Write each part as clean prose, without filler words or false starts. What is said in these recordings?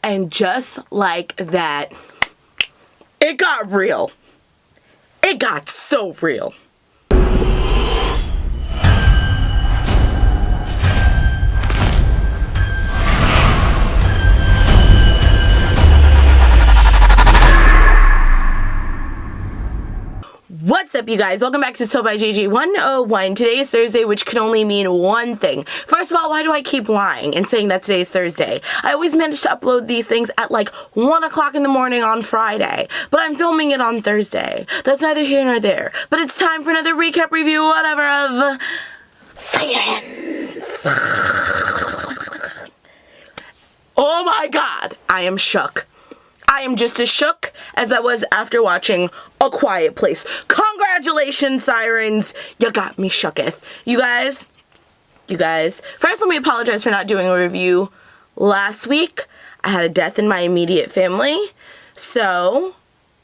And just like that, it got real. It got so real. What's up, you guys? Welcome back to Stalk My Life 101. Today is Thursday, which can only mean one thing. First of all, why do I keep lying and saying that today's Thursday? I always manage to upload these things at like 1 o'clock in the morning on Friday, but I'm filming it on Thursday. That's neither here nor there. But it's time for another recap, review, whatever, of Sirens. Oh my god, I am shook. I am just as shook as I was after watching A Quiet Place. Congratulations, Sirens! You got me shooketh. You guys, first let me apologize for not doing a review last week. I had a death in my immediate family, so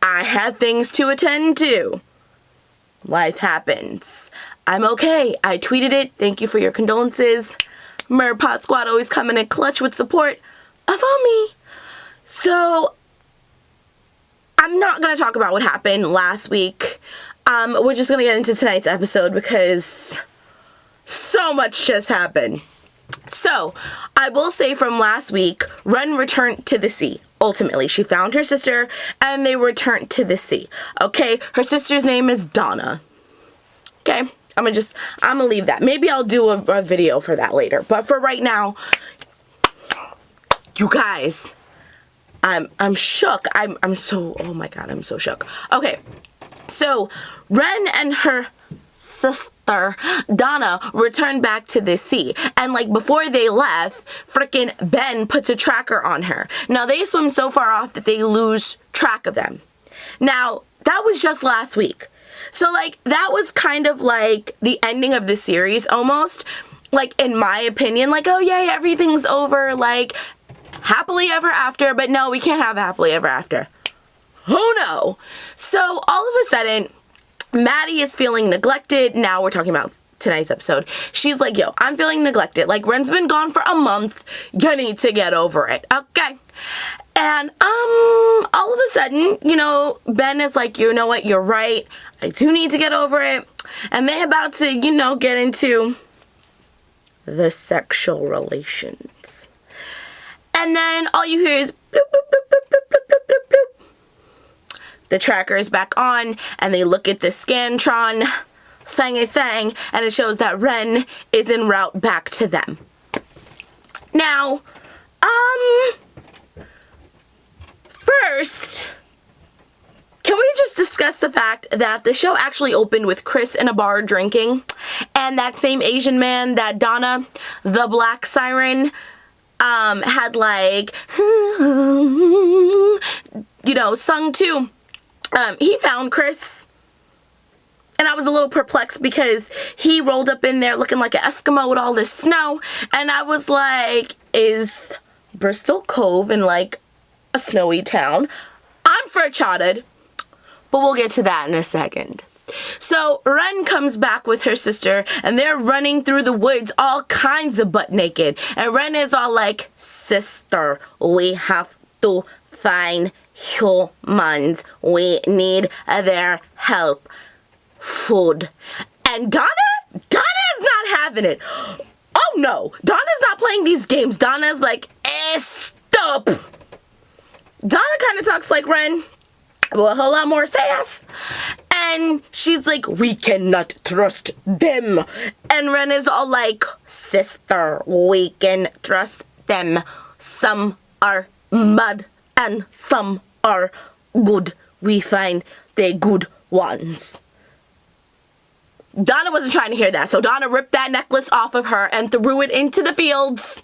I had things to attend to. Life happens. I'm okay. I tweeted it. Thank you for your condolences. Merpot Squad always coming in clutch with support of me. So I'm not going to talk about what happened last week. We're just going to get into tonight's episode because so much just happened. So, I will say from last week, Ren returned to the sea. Ultimately, she found her sister and they returned to the sea. Okay? Her sister's name is Donna. Okay? I'm gonna leave that. Maybe I'll do a video for that later. But for right now, you guys, I'm shook. I'm so, oh my god, I'm so shook. Okay, so Ren and her sister Donna returned back to the sea, and like before they left, frickin' Ben puts a tracker on her. Now they swim so far off that they lose track of them. Now that was just last week, so like that was kind of like the ending of the series almost. Like in my opinion, like oh yay, everything's over, like happily ever after, but no, we can't have happily ever after. Oh no. So all of a sudden, Maddie is feeling neglected. Now we're talking about tonight's episode. She's like, yo, I'm feeling neglected. Like Ren's been gone for a month. You need to get over it. Okay. And all of a sudden, you know, Ben is like, you know what, you're right. I do need to get over it. And they're about to, you know, get into the sexual relations. And then all you hear is bloop, bloop, bloop, bloop, bloop, bloop, bloop, bloop, bloop. The tracker is back on, and they look at the Scantron thing, and it shows that Ren is en route back to them. Now, first, can we just discuss the fact that the show actually opened with Chris in a bar drinking, and that same Asian man that Donna, the black siren, had like, you know, sung to. He found Chris, and I was a little perplexed because he rolled up in there looking like an Eskimo with all this snow, and I was like, is Bristol Cove in like a snowy town? I'm frustrated, but we'll get to that in a second. So Ren comes back with her sister, and they're running through the woods all kinds of butt naked. And Ren is all like, sister, we have to find humans. We need their help. Food. And Donna's not having it. Oh no, Donna's not playing these games. Donna's like, stop. Donna kind of talks like Ren, but a whole lot more sass. And she's like, we cannot trust them. And Ren is all like, sister, we can trust them. Some are bad and some are good. We find the good ones. Donna wasn't trying to hear that, so Donna ripped that necklace off of her and threw it into the fields.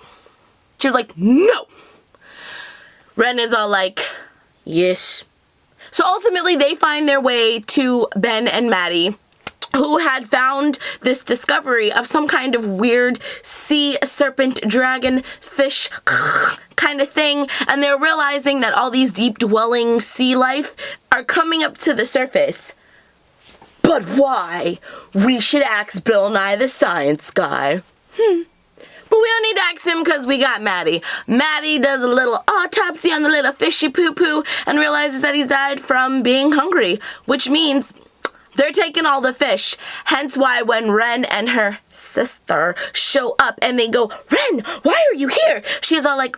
She was like, no. Ren is all like, yes. So ultimately, they find their way to Ben and Maddie, who had found this discovery of some kind of weird sea serpent, dragon, fish kind of thing. And they're realizing that all these deep dwelling sea life are coming up to the surface. But why? We should ask Bill Nye the Science Guy. But we we don't need to ask him because we got Maddie. Maddie does a little autopsy on the little fishy poo-poo and realizes that he's died from being hungry, which means they're taking all the fish. Hence why when Ren and her sister show up and they go, Ren, why are you here? She's all like,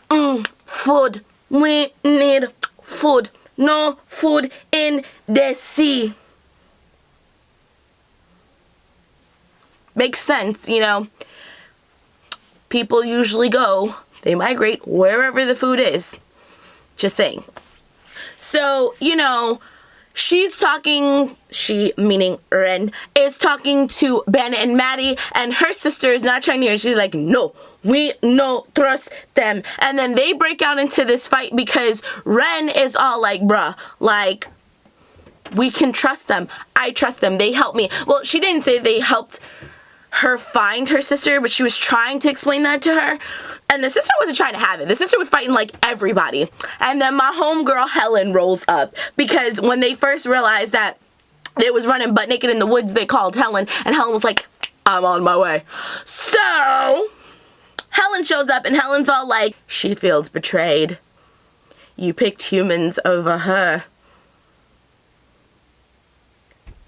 food. We need food. No food in the sea. Makes sense, you know. People usually they migrate wherever the food is. Just saying. So, you know, she's talking, she, meaning Ren, is talking to Ben and Maddie, and her sister is not trying to hear. She's like, no, we no trust them. And then they break out into this fight because Ren is all like, bruh, like, we can trust them. I trust them. They helped me. Well, she didn't say they helped her find her sister, but she was trying to explain that to her. And the sister wasn't trying to have it. The sister was fighting like everybody. And then my homegirl Helen rolls up because when they first realized that they was running butt naked in the woods, they called Helen, and Helen was like, I'm on my way. So Helen shows up, and Helen's all like, she feels betrayed. You picked humans over her.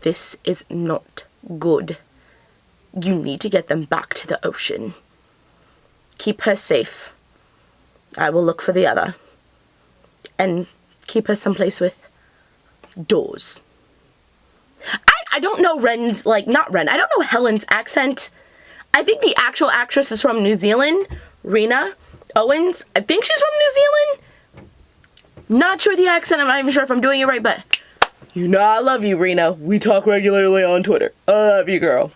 This is not good. You need to get them back to the ocean. Keep her safe. I will look for the other. And keep her someplace with doors. I don't know Ren's, like, not Ren. I don't know Helen's accent. I think the actual actress is from New Zealand. Rena Owens. I think she's from New Zealand. Not sure the accent. I'm not even sure if I'm doing it right, but you know I love you, Rena. We talk regularly on Twitter. I love you, girl.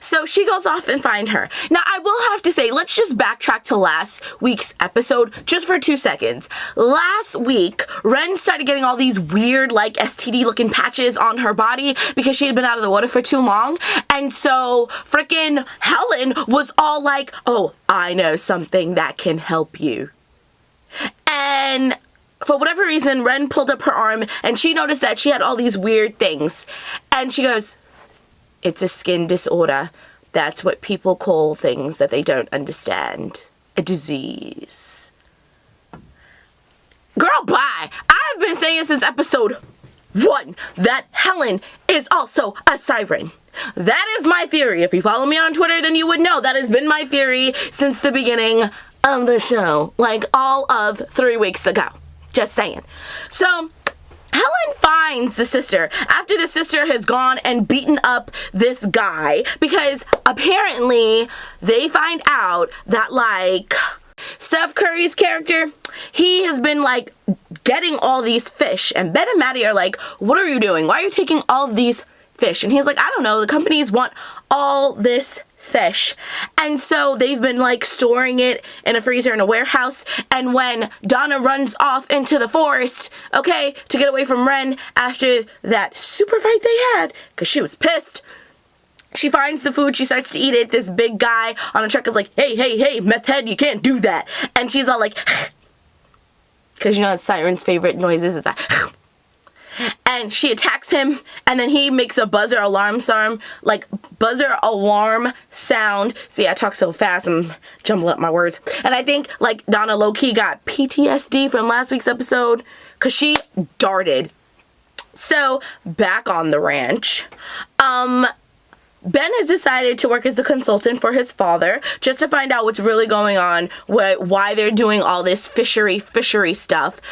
So she goes off and finds her. Now, I will have to say, let's just backtrack to last week's episode just for 2 seconds. Last week, Ren started getting all these weird, like, STD-looking patches on her body because she had been out of the water for too long. And so, frickin' Helen was all like, oh, I know something that can help you. And for whatever reason, Ren pulled up her arm and she noticed that she had all these weird things. And she goes, it's a skin disorder. That's what people call things that they don't understand. A disease. Girl, bye. I've been saying since episode 1 that Helen is also a siren. That is my theory. If you follow me on Twitter, then you would know that has been my theory since the beginning of the show. Like all of 3 weeks ago. Just saying. So Helen finds the sister after the sister has gone and beaten up this guy because apparently they find out that, like, Steph Curry's character, he has been, like, getting all these fish, and Ben and Maddie are like, what are you doing? Why are you taking all these fish? And he's like, I don't know, the companies want all this fish. And so they've been, like, storing it in a freezer in a warehouse, and when Donna runs off into the forest, okay, to get away from Ren after that super fight they had, because she was pissed, she finds the food, she starts to eat it. This big guy on a truck is like, hey, meth head, you can't do that. And she's all like, because you know Siren's favorite noises is that. And she attacks him, and then he makes a buzzer alarm sound. See, I talk so fast and jumble up my words. And I think, like, Donna low-key got PTSD from last week's episode, because she darted. So, back on the ranch, Ben has decided to work as the consultant for his father, just to find out what's really going on, why they're doing all this fishery stuff.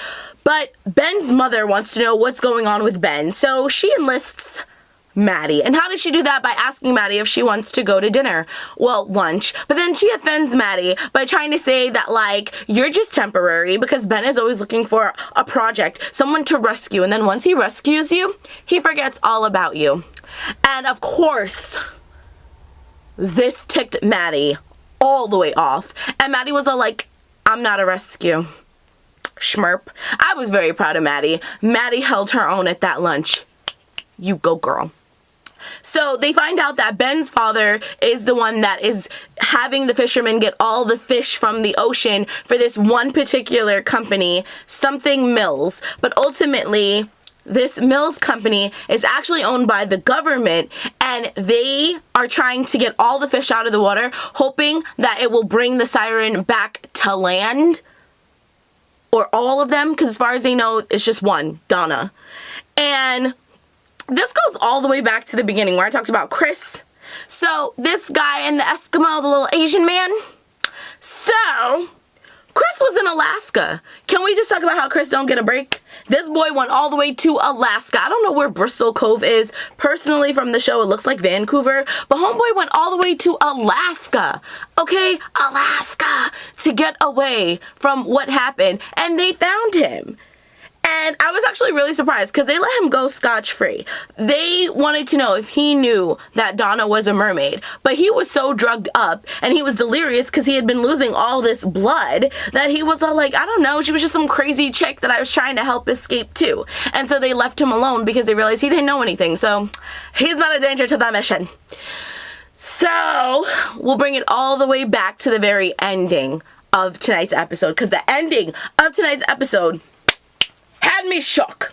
But Ben's mother wants to know what's going on with Ben, so she enlists Maddie. And how does she do that? By asking Maddie if she wants to go to dinner. Well, lunch. But then she offends Maddie by trying to say that, like, you're just temporary because Ben is always looking for a project, someone to rescue. And then once he rescues you, he forgets all about you. And of course, this ticked Maddie all the way off. And Maddie was all like, I'm not a rescue. Schmerp. I was very proud of Maddie. Maddie held her own at that lunch. You go, girl. So they find out that Ben's father is the one that is having the fishermen get all the fish from the ocean for this one particular company, something Mills. But ultimately, this Mills company is actually owned by the government, and they are trying to get all the fish out of the water, hoping that it will bring the siren back to land. Or all of them, because as far as they know, it's just one, Donna. And this goes all the way back to the beginning where I talked about Chris. So this guy and the Eskimo, the little Asian man. So Chris was in Alaska. Can we just talk about how Chris don't get a break? This boy went all the way to Alaska. I don't know where Bristol Cove is. Personally, from the show, it looks like Vancouver. But homeboy went all the way to Alaska. Okay? Alaska. To get away from what happened. And they found him. And I was actually really surprised because they let him go scotch-free. They wanted to know if he knew that Donna was a mermaid. But he was so drugged up and he was delirious because he had been losing all this blood that he was all like, I don't know, she was just some crazy chick that I was trying to help escape too. And so they left him alone because they realized he didn't know anything. So he's not a danger to the mission. So we'll bring it all the way back to the very ending of tonight's episode, because the ending of tonight's episode had me shook.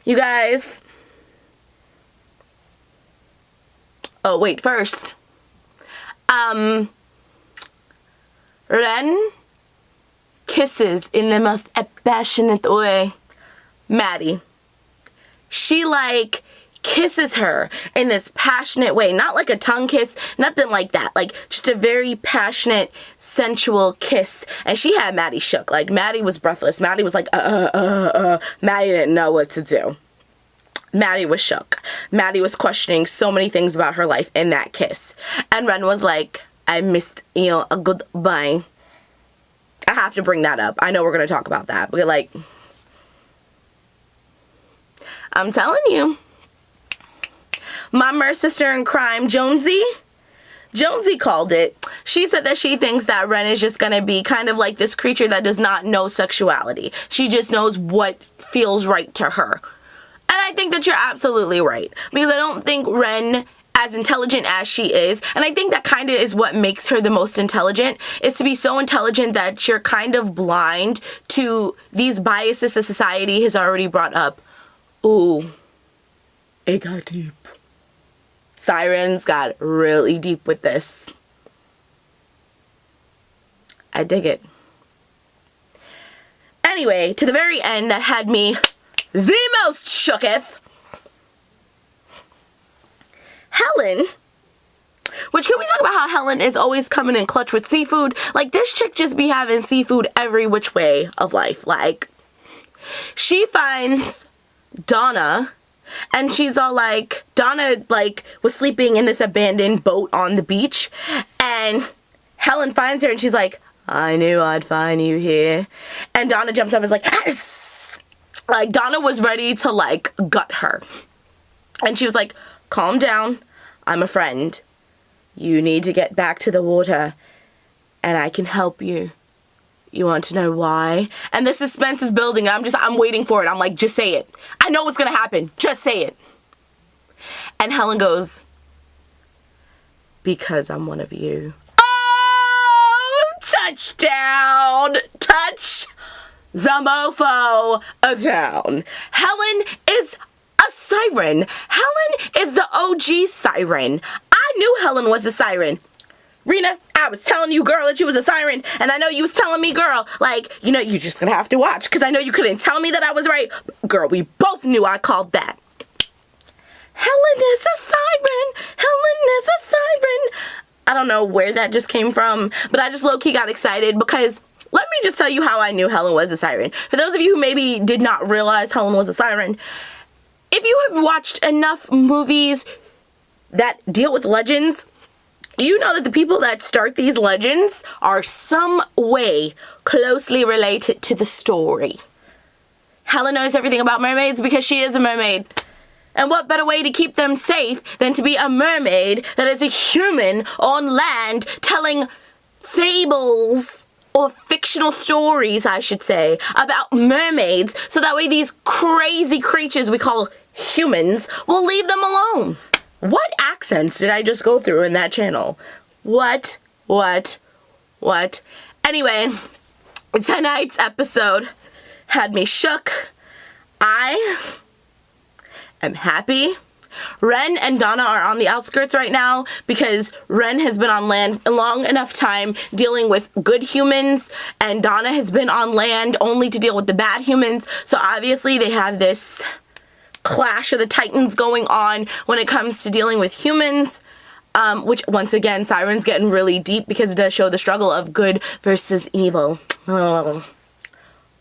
You guys. Oh, wait, first. Ren kisses in the most passionate way Maddie. She like kisses her in this passionate way, not like a tongue kiss, nothing like that, like just a very passionate, sensual kiss. And she had Maddie shook. Like Maddie was breathless. Maddie was like Maddie didn't know what to do. Maddie was shook. Maddie was questioning so many things about her life in that kiss. And Ren was like, I missed you a goodbye. I have to bring that up. I know we're gonna talk about that, but like, I'm telling you, my mer sister in crime, Jonesy called it. She said that she thinks that Ren is just going to be kind of like this creature that does not know sexuality. She just knows what feels right to her. And I think that you're absolutely right. Because I don't think Ren, as intelligent as she is, and I think that kind of is what makes her the most intelligent, is to be so intelligent that you're kind of blind to these biases that society has already brought up. Ooh, it got deep. Sirens got really deep with this. I dig it. Anyway, to the very end, that had me the most shooketh. Helen. Which, can we talk about how Helen is always coming in clutch with seafood? Like, this chick just be having seafood every which way of life. Like, she finds Donna, and she's all like, Donna, like, was sleeping in this abandoned boat on the beach, and Helen finds her, and she's like, I knew I'd find you here. And Donna jumps up and is like, yes! Like, Donna was ready to, like, gut her. And she was like, calm down. I'm a friend. You need to get back to the water, and I can help you. You want to know why? And the suspense is building, and I'm waiting for it. I'm like, just say it. I know what's gonna happen. Just say it. And Helen goes, because I'm one of you. Oh, touchdown. Touch the mofo down. Helen is a siren. Helen is the OG siren. I knew Helen was a siren. Rena, I was telling you, girl, that you was a siren, and I know you was telling me, girl, like, you know, you're just gonna have to watch, because I know you couldn't tell me that I was right. Girl, we both knew I called that. Helen is a siren. Helen is a siren. I don't know where that just came from, but I just low-key got excited, because let me just tell you how I knew Helen was a siren. For those of you who maybe did not realize Helen was a siren, if you have watched enough movies that deal with legends, you know that the people that start these legends are some way closely related to the story. Helen knows everything about mermaids because she is a mermaid. And what better way to keep them safe than to be a mermaid that is a human on land telling fables, or fictional stories, I should say, about mermaids, so that way these crazy creatures we call humans will leave them alone. What accents did I just go through in that channel? What? Anyway, tonight's episode had me shook. I am happy. Ren and Donna are on the outskirts right now because Ren has been on land a long enough time dealing with good humans, and Donna has been on land only to deal with the bad humans. So obviously they have this clash of the titans going on when it comes to dealing with humans. Which, once again, Siren's getting really deep because it does show the struggle of good versus evil. Oh,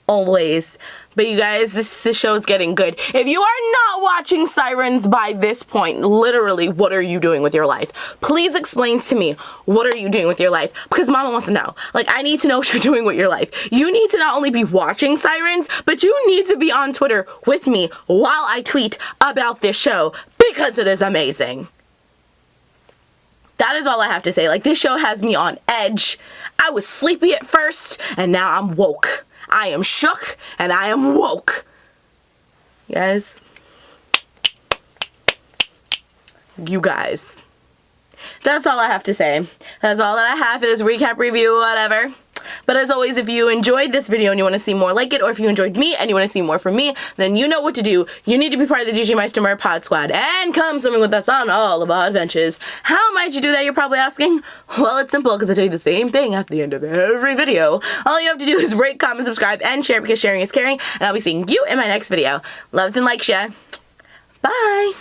always. But you guys, this show is getting good. If you are not watching Sirens by this point, literally, what are you doing with your life? Please explain to me, what are you doing with your life? Because Mama wants to know. Like, I need to know what you're doing with your life. You need to not only be watching Sirens, but you need to be on Twitter with me while I tweet about this show because it is amazing. That is all I have to say. Like, this show has me on edge. I was sleepy at first, and now I'm woke. I am shook, and I am woke. Yes. You guys. That's all I have to say. That's all that I have for this recap review, whatever. But as always, if you enjoyed this video and you want to see more like it, or if you enjoyed me and you want to see more from me, then you know what to do. You need to be part of the DJ Meister Mer Pod Squad and come swimming with us on all of our adventures. How might you do that, you're probably asking? Well, it's simple, because I tell you the same thing at the end of every video. All you have to do is rate, comment, subscribe, and share, because sharing is caring, and I'll be seeing you in my next video. Loves and likes ya. Bye!